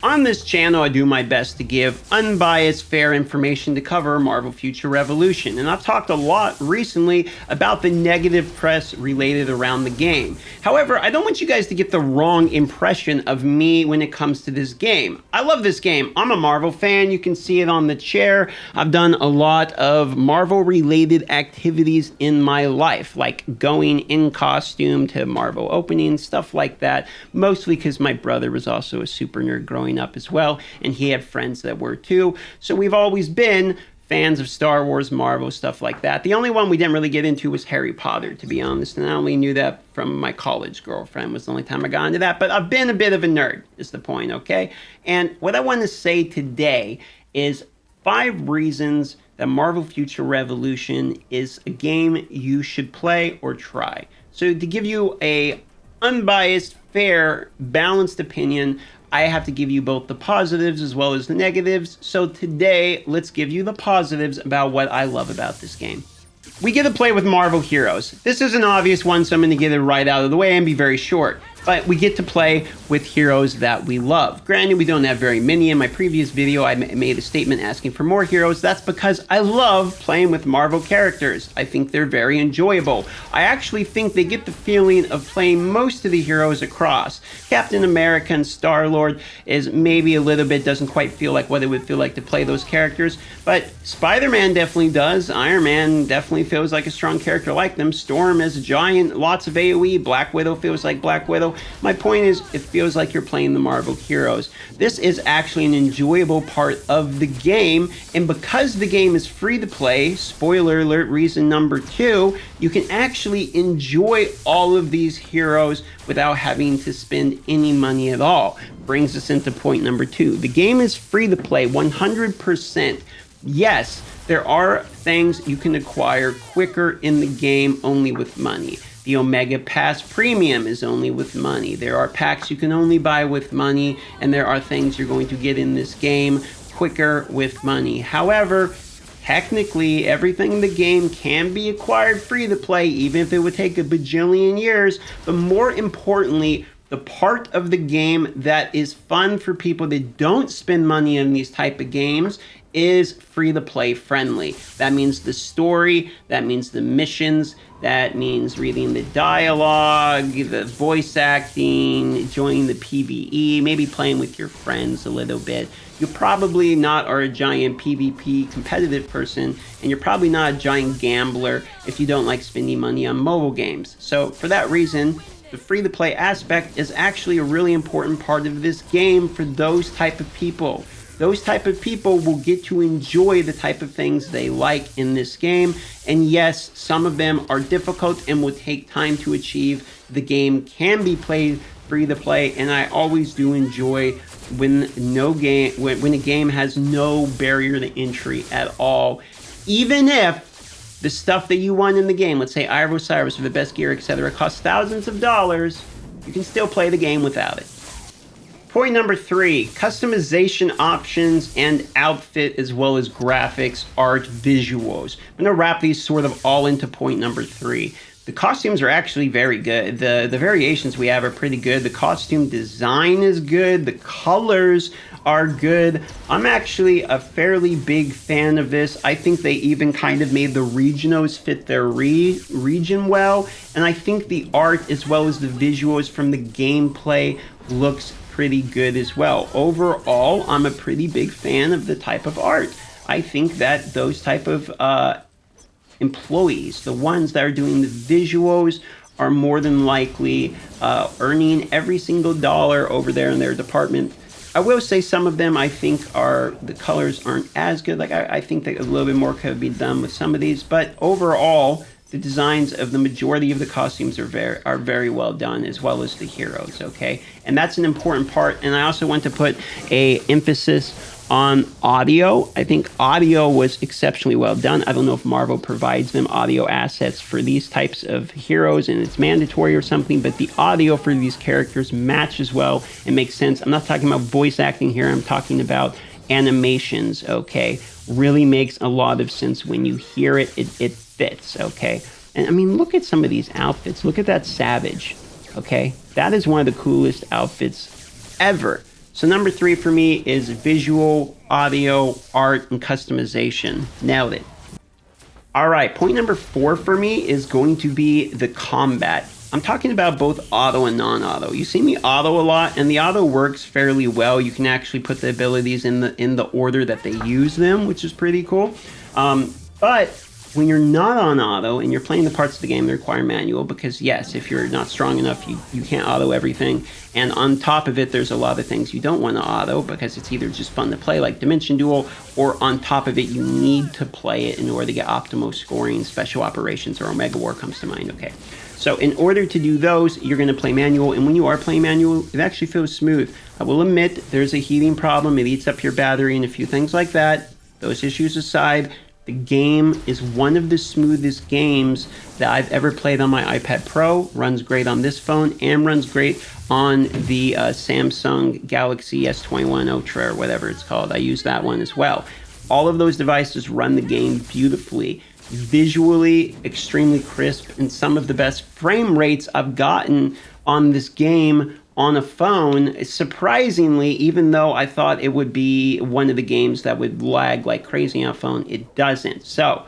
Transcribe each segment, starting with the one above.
On this channel, I do my best to give unbiased, fair information to cover Marvel Future Revolution, and I've talked a lot recently about the negative press related around the game. However, I don't want you guys to get the wrong impression of me when it comes to this game. I love this game. I'm a Marvel fan. You can see it on the chair. I've done a lot of Marvel-related activities in my life, like going in costume to Marvel openings, stuff like that, mostly because my brother was also a super nerd growing up as well, and he had friends that were too. So we've always been fans of Star Wars, Marvel, stuff like that. The only one we didn't really get into was Harry Potter, to be honest, and I only knew that from my college girlfriend was the only time I got into that. But I've been a bit of a nerd, is the point, okay? And what I want to say today is 5 reasons that Marvel Future Revolution is a game you should play or try. So to give you a unbiased, fair, balanced opinion, I have to give you both the positives as well as the negatives. So today, let's give you the positives about what I love about this game. We get to play with Marvel heroes. This is an obvious one, so I'm going to get it right out of the way and be very short. But we get to play with heroes that we love. Granted, we don't have very many. In my previous video, I made a statement asking for more heroes. That's because I love playing with Marvel characters. I think they're very enjoyable. I actually think they get the feeling of playing most of the heroes across. Captain America and Star-Lord is maybe a little bit, doesn't quite feel like what it would feel like to play those characters. But Spider-Man definitely does. Iron Man definitely feels like a strong character like them. Storm is a giant, lots of AoE. Black Widow feels like Black Widow. My point is, it feels like you're playing the Marvel heroes. This is actually an enjoyable part of the game, and because the game is free to play, spoiler alert, reason number 2, you can actually enjoy all of these heroes without having to spend any money at all. Brings us into point number 2. The game is free to play 100%. Yes, there are things you can acquire quicker in the game only with money. The Omega Pass Premium is only with money. There are packs you can only buy with money, and there are things you're going to get in this game quicker with money. However, technically, everything in the game can be acquired free to play, even if it would take a bajillion years. But more importantly, the part of the game that is fun for people that don't spend money on these type of games is free to play friendly. That means the story, that means the missions, that means reading the dialogue, the voice acting, joining the PvE, maybe playing with your friends a little bit. You probably not are a giant PvP competitive person, and you're probably not a giant gambler if you don't like spending money on mobile games. So for that reason, the free-to-play aspect is actually a really important part of this game for those type of people. Those type of people will get to enjoy the type of things they like in this game. And yes, some of them are difficult and will take time to achieve. The game can be played free to play, and I always do enjoy when a game has no barrier to entry at all. Even if the stuff that you want in the game, let's say Eye of Osiris for the best gear, etc., costs thousands of dollars, you can still play the game without it. Point number 3, customization options and outfit as well as graphics, art, visuals. I'm going to wrap these sort of all into point number 3. The costumes are actually very good. The variations we have are pretty good. The costume design is good. The colors are good. I'm actually a fairly big fan of this. I think they even kind of made the regionals fit their region well. And I think the art as well as the visuals from the gameplay looks pretty good as well. Overall, I'm a pretty big fan of the type of art. I think that those type of employees, the ones that are doing the visuals, are more than likely earning every single dollar over there in their department. I will say some of them I think the colors aren't as good. Like I think that a little bit more could be done with some of these, but overall, the designs of the majority of the costumes are very well done, as well as the heroes, okay? And that's an important part. And I also want to put an emphasis on audio. I think audio was exceptionally well done. I don't know if Marvel provides them audio assets for these types of heroes and it's mandatory or something, but the audio for these characters matches well and makes sense. I'm not talking about voice acting here. I'm talking about animations, okay? Really makes a lot of sense when you hear it. It fits, okay? And I mean, look at some of these outfits. Look at that Savage, okay? That is one of the coolest outfits ever. So number 3 for me is visual, audio, art, and customization. Nailed it. All right, point number 4 for me is going to be the combat. I'm talking about both auto and non-auto. You see me auto a lot, and the auto works fairly well. You can actually put the abilities in the order that they use them, which is pretty cool. But when you're not on auto and you're playing the parts of the game that require manual, because yes, if you're not strong enough, you can't auto everything. And on top of it, there's a lot of things you don't want to auto because it's either just fun to play like Dimension Duel, or on top of it, you need to play it in order to get optimal scoring. Special Operations or Omega War comes to mind, okay? So in order to do those, you're going to play manual, and when you are playing manual, it actually feels smooth. I will admit there's a heating problem. It eats up your battery and a few things like that. Those issues aside, the game is one of the smoothest games that I've ever played on my iPad Pro. Runs great on this phone and runs great on the Samsung Galaxy S21 Ultra or whatever it's called. I use that one as well. All of those devices run the game beautifully. Visually extremely crisp, and some of the best frame rates I've gotten on this game on a phone, surprisingly, even though I thought it would be one of the games that would lag like crazy on a phone, it doesn't. So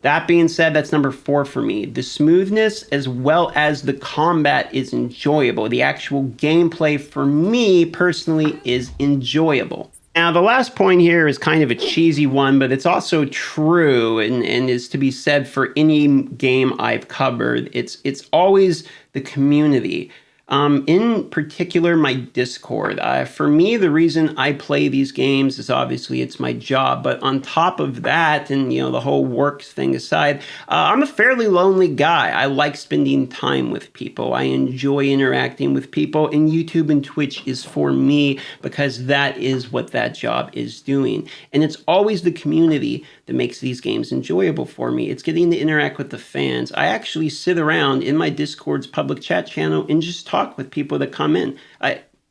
that being said, that's number 4 for me. The smoothness as well as the combat is enjoyable. The actual gameplay for me personally is enjoyable. Now, the last point here is kind of a cheesy one, but it's also true and is to be said for any game I've covered. It's always the community. In particular, my Discord. For me, the reason I play these games is obviously it's my job. But on top of that, and the whole work thing aside, I'm a fairly lonely guy. I like spending time with people. I enjoy interacting with people, and YouTube and Twitch is for me because that is what that job is doing. And it's always the community that makes these games enjoyable for me. It's getting to interact with the fans. I actually sit around in my Discord's public chat channel and just talk with people that come in.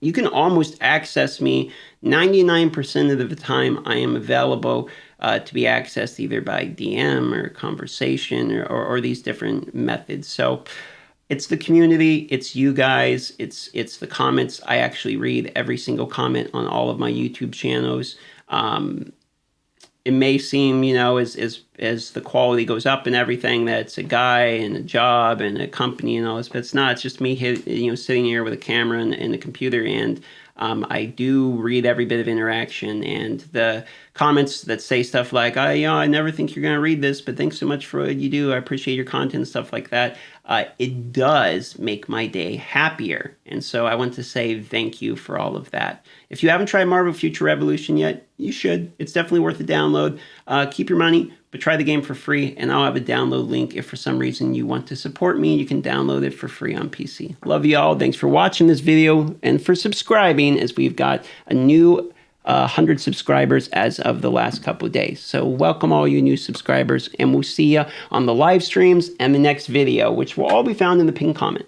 You can almost access me 99% of the time. I am available to be accessed either by DM or conversation or these different methods. So it's the community, it's you guys, it's the comments. I actually read every single comment on all of my YouTube channels. It may seem, as the quality goes up and everything, that it's a guy and a job and a company and all this, but it's not. It's just me, sitting here with a camera and a computer, and I do read every bit of interaction, and the comments that say stuff like, I never think you're going to read this, but thanks so much for what you do. I appreciate your content and stuff like that. It does make my day happier. And so I want to say thank you for all of that. If you haven't tried Marvel Future Revolution yet, you should. It's definitely worth a download. Keep your money, but try the game for free, and I'll have a download link if for some reason you want to support me. You can download it for free on PC. Love you all. Thanks for watching this video and for subscribing, as we've got a new 100 subscribers as of the last couple of days. So welcome all you new subscribers, and we'll see you on the live streams and the next video, which will all be found in the pinned comment.